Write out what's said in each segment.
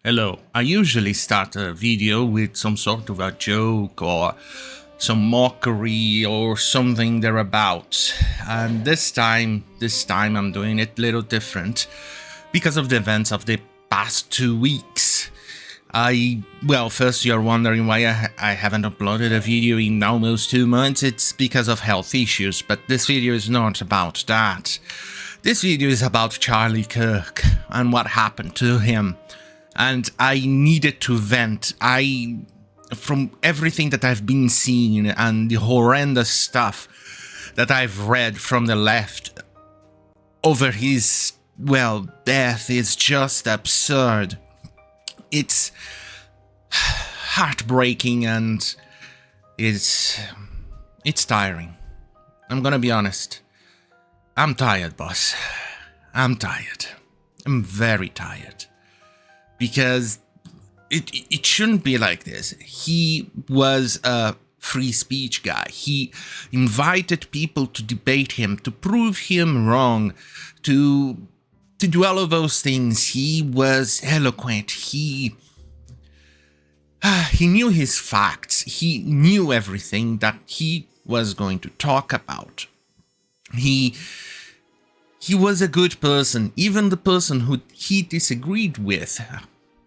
Hello. I usually start a video with some sort of a joke or some mockery or something thereabouts. And this time I'm doing it a little different because of the events of the past 2 weeks. First you're wondering why I haven't uploaded a video in almost 2 months. It's because of health issues, but this video is not about that. This video is about Charlie Kirk and what happened to him. And I needed to vent. From everything that I've been seeing and the horrendous stuff that I've read from the left over his, death is just absurd. It's heartbreaking and it's tiring. I'm gonna be honest. I'm tired, boss. I'm tired. I'm very tired. Because it shouldn't be like this. He was a free speech guy. He invited people to debate him, to prove him wrong, to do all of those things. He was eloquent. He knew his facts. He knew everything that he was going to talk about. He was a good person. Even the person who he disagreed with,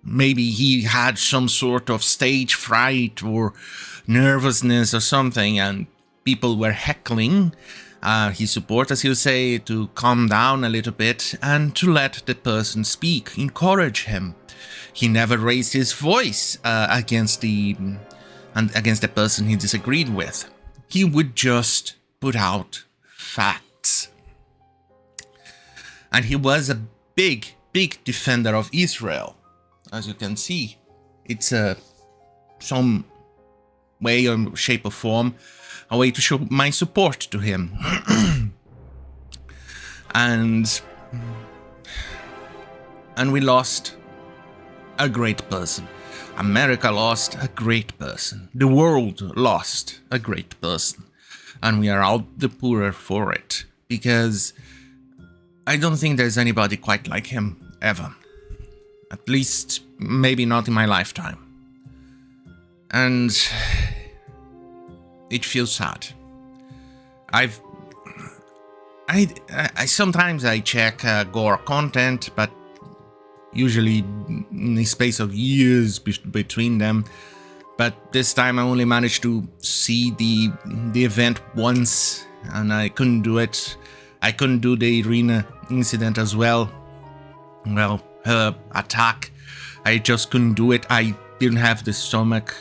maybe he had some sort of stage fright or nervousness or something, and people were heckling his supporters, he'll say, to calm down a little bit and to let the person speak, encourage him. He never raised his voice against the person he disagreed with. He would just put out facts. And he was a big defender of Israel. As you can see, it's some way or shape or form, a way to show my support to him. and we lost a great person. America lost a great person. The world lost a great person. And we are all the poorer for it. Because I don't think there's anybody quite like him, ever. At least, maybe not in my lifetime. And it feels sad. I sometimes I check gore content, but usually in the space of years between them. But this time I only managed to see the event once, and I couldn't do it. I couldn't do the arena incident as well. Her attack, I just couldn't do it. I didn't have the stomach,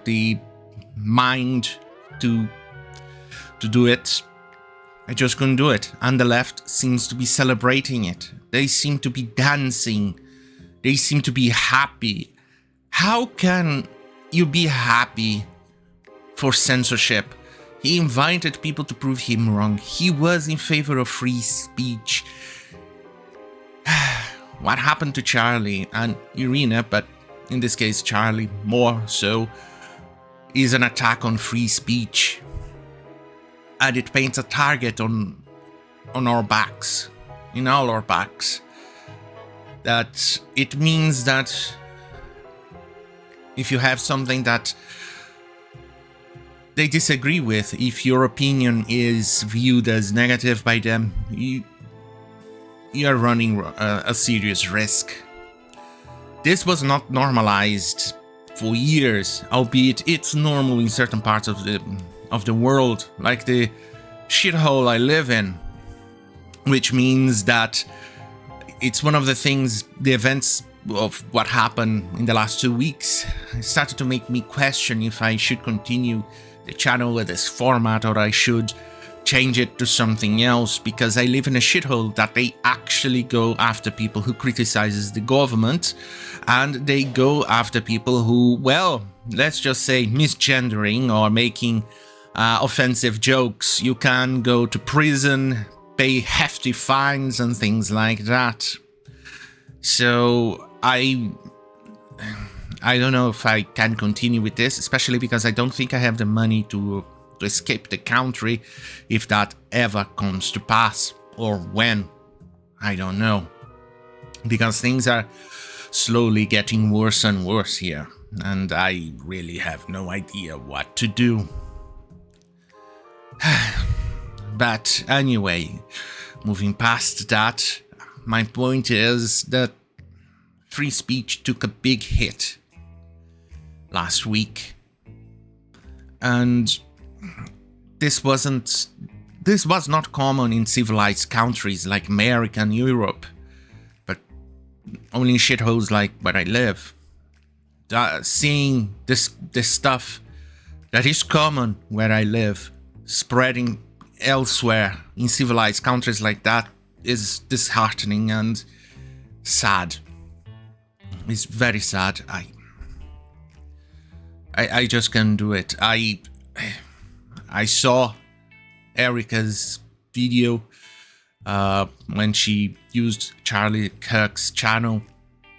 the mind to do it. I just couldn't do it. And the left seems to be celebrating it. They seem to be dancing. They seem to be happy. How can you be happy for censorship? He invited people to prove him wrong. He was in favor of free speech. What happened to Charlie and Irina, but in this case Charlie more so, is an attack on free speech. And it paints a target on our backs, in all our backs. That it means that if you have something that they disagree with, if your opinion is viewed as negative by them, you are running a serious risk. This was not normalized for years, albeit it's normal in certain parts of the world, like the shithole I live in, which means that it's one of the things, the events of what happened in the last 2 weeks started to make me question if I should continue the channel with this format or I should change it to something else, because I live in a shithole that they actually go after people who criticizes the government, and they go after people who, let's just say, misgendering or making offensive jokes. You can go to prison, pay hefty fines and things like that. So I don't know if I can continue with this, especially because I don't think I have the money to escape the country if that ever comes to pass, or when, I don't know, because things are slowly getting worse and worse here, and I really have no idea what to do. But anyway, moving past that, my point is that free speech took a big hit last week, and this was not common in civilized countries like America and Europe, but only in shitholes like where I live. Seeing this stuff that is common where I live spreading elsewhere in civilized countries like that is disheartening and sad. It's very sad. I just can't do it. I saw Erica's video when she used Charlie Kirk's channel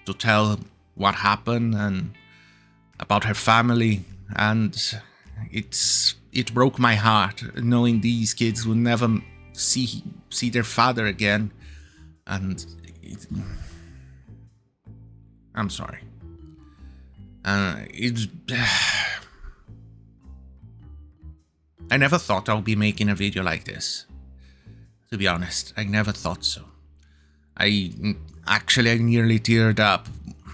to tell what happened and about her family, and it broke my heart knowing these kids would never see their father again, and I'm sorry. I never thought I'll be making a video like this. To be honest, I never thought so. I nearly teared up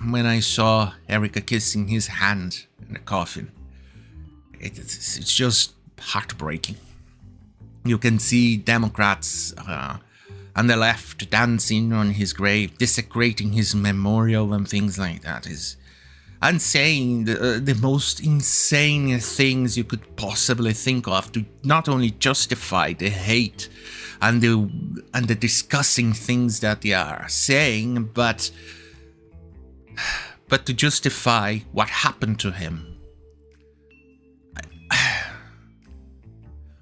when I saw Erica kissing his hand in the coffin. It's just heartbreaking. You can see Democrats on the left dancing on his grave, desecrating his memorial and things like that, and saying the most insane things you could possibly think of to not only justify the hate and the disgusting things that they are saying, but to justify what happened to him.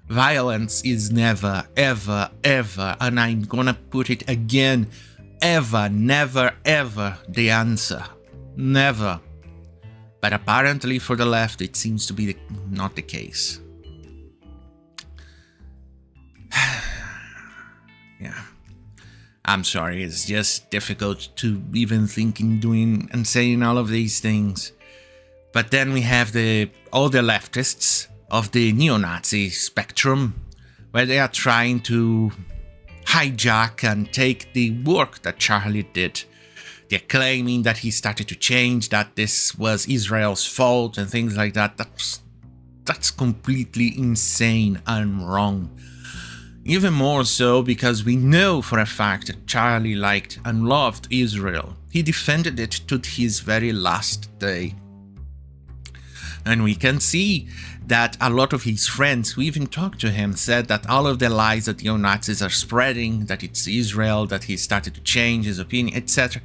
Violence is never, ever, ever, and I'm gonna put it again, ever, never, ever the answer. Never. But apparently for the left, it seems to be not the case. Yeah. I'm sorry, it's just difficult to even think in doing and saying all of these things. But then we have all the leftists of the neo-Nazi spectrum, where they are trying to hijack and take the work that Charlie did. They're claiming that he started to change, that this was Israel's fault and things like that. That's completely insane and wrong. Even more so because we know for a fact that Charlie liked and loved Israel. He defended it to his very last day. And we can see that a lot of his friends who even talked to him said that all of the lies that neo-Nazis are spreading, that it's Israel, that he started to change his opinion, etc.,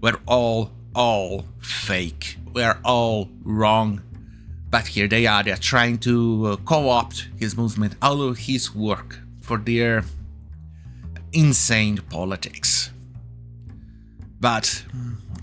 were all fake. We're all wrong. But here they are, they're trying to co-opt his movement, all of his work, for their insane politics. But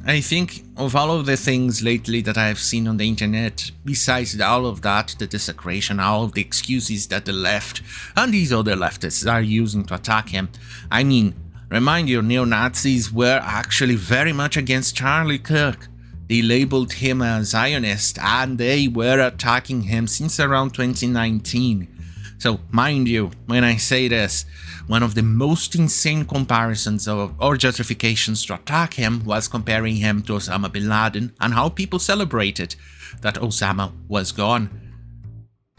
I think of all of the things lately that I've seen on the internet, besides all of that, the desecration, all of the excuses that the left and these other leftists are using to attack him. I mean, remind you, neo-Nazis were actually very much against Charlie Kirk. They labeled him a Zionist and they were attacking him since around 2019. So, mind you, when I say this, one of the most insane comparisons or justifications to attack him was comparing him to Osama bin Laden and how people celebrated that Osama was gone.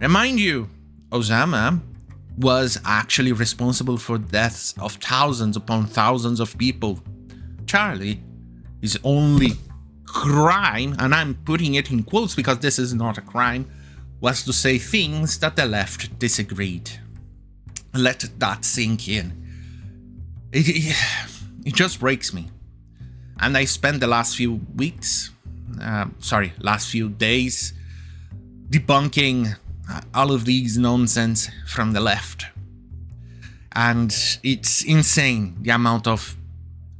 Remind you, Osama was actually responsible for deaths of thousands upon thousands of people. Charlie, his only crime, and I'm putting it in quotes because this is not a crime, was to say things that the left disagreed. Let that sink in. It just breaks me. And I spent the last few last few days debunking all of these nonsense from the left. And it's insane the amount of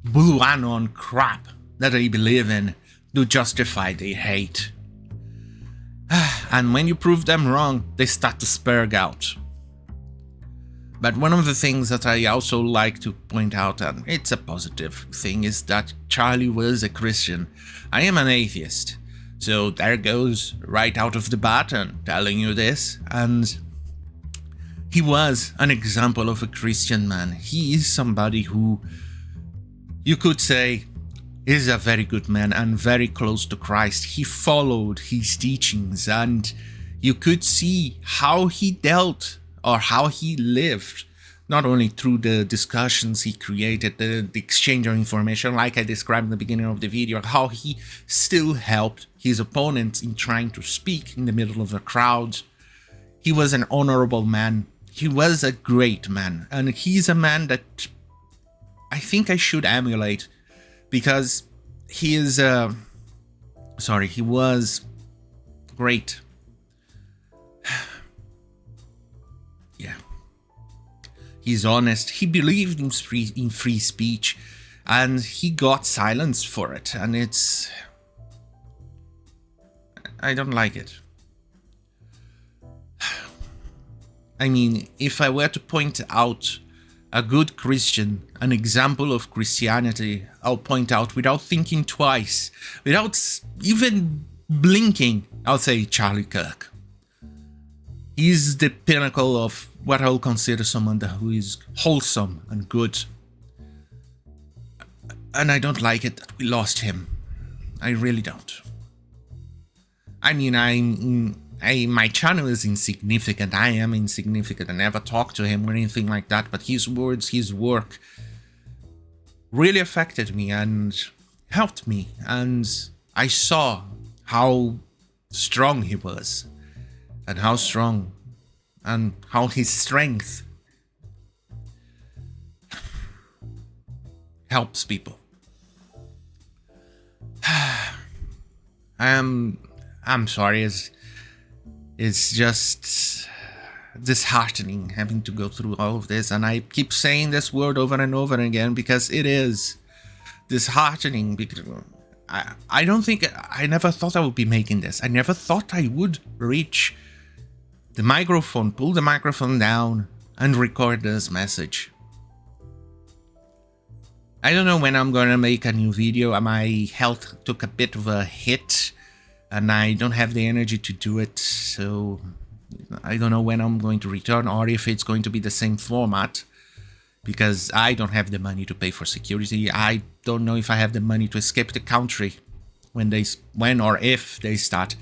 blue anon crap that they believe in to justify their hate. And when you prove them wrong, they start to spurge out. But one of the things that I also like to point out, and it's a positive thing, is that Charlie was a Christian. I am an atheist. So there goes right out of the bat and telling you this. And he was an example of a Christian man. He is somebody who you could say is a very good man and very close to Christ. He followed his teachings, and you could see how he dealt or how he lived, not only through the discussions he created, the exchange of information, like I described in the beginning of the video, how he still helped his opponents in trying to speak in the middle of a crowd. He was an honorable man. He was a great man. And he's a man that I think I should emulate, because he is, he was great. Yeah. He's honest. He believed in free speech, and he got silenced for it. And I don't like it. I mean, if I were to point out a good Christian, an example of Christianity, I'll point out without thinking twice, without even blinking, I'll say Charlie Kirk. He's the pinnacle of what I'll consider someone who is wholesome and good. And I don't like it that we lost him. I really don't. I mean, my channel is insignificant. I am insignificant. I never talk to him or anything like that. But his words, his work really affected me and helped me. And I saw how strong he was, and how strong and how his strength helps people. I'm sorry, it's just disheartening having to go through all of this, and I keep saying this word over and over again because it is disheartening. Because I don't think, I never thought I would be making this. I never thought I would reach the microphone, pull the microphone down, and record this message. I don't know when I'm gonna make a new video. My health took a bit of a hit, and I don't have the energy to do it, so I don't know when I'm going to return, or if it's going to be the same format, because I don't have the money to pay for security. I don't know if I have the money to escape the country when or if they start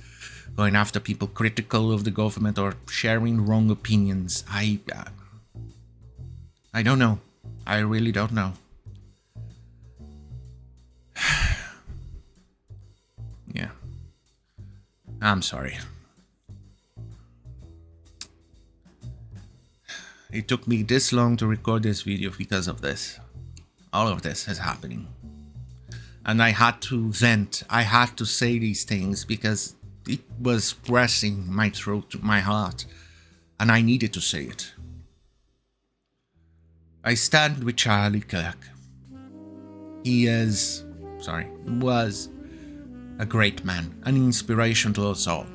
going after people critical of the government or sharing wrong opinions. I don't know. I really don't know. Yeah. I'm sorry. It took me this long to record this video because of this. All of this is happening. And I had to vent. I had to say these things because it was pressing my throat to my heart. And I needed to say it. I stand with Charlie Kirk. He was a great man, an inspiration to us all.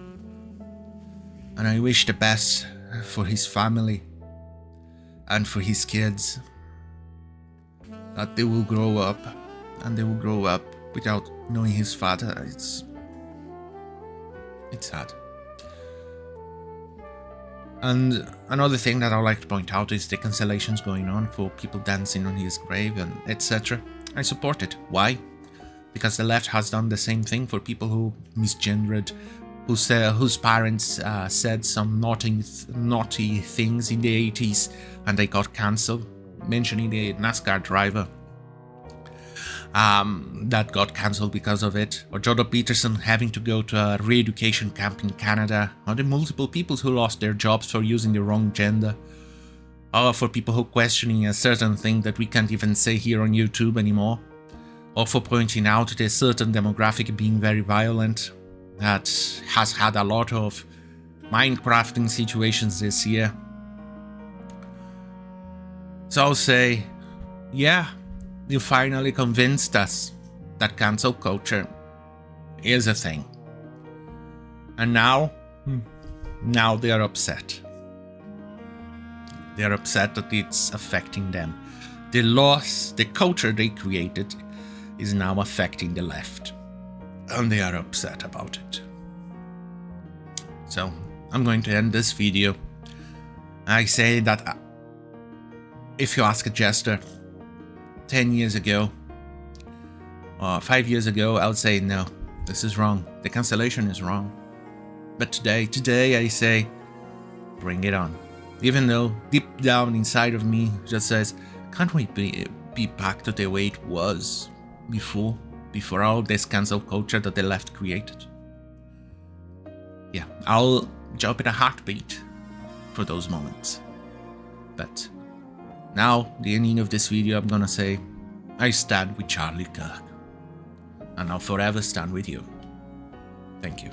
And I wish the best for his family and for his kids, that they will grow up, and they will grow up without knowing his father. It's sad. And another thing that I would like to point out is the cancellations going on for people dancing on his grave and etc. I support it. Why? Because the left has done the same thing for people who misgendered, whose parents said some naughty things in the 80s and they got cancelled. Mentioning the NASCAR driver that got cancelled because of it, or Jordan Peterson having to go to a re-education camp in Canada, or the multiple people who lost their jobs for using the wrong gender, or for people who questioning a certain thing that we can't even say here on YouTube anymore, or for pointing out the certain demographic being very violent, that has had a lot of Minecrafting situations this year. So I'll say, yeah, you finally convinced us that cancel culture is a thing. And now they are upset. They're upset that it's affecting them. The loss, the culture they created is now affecting the left. And they are upset about it. So, I'm going to end this video. I say that if you ask a Jester 10 years ago, or 5 years ago, I would say, no, this is wrong. The cancellation is wrong. But today I say, bring it on. Even though deep down inside of me just says, can't we be back to the way it was before all this cancel culture that the left created? Yeah, I'll jump in a heartbeat for those moments. But now, the ending of this video, I'm gonna say, I stand with Charlie Kirk. And I'll forever stand with you. Thank you.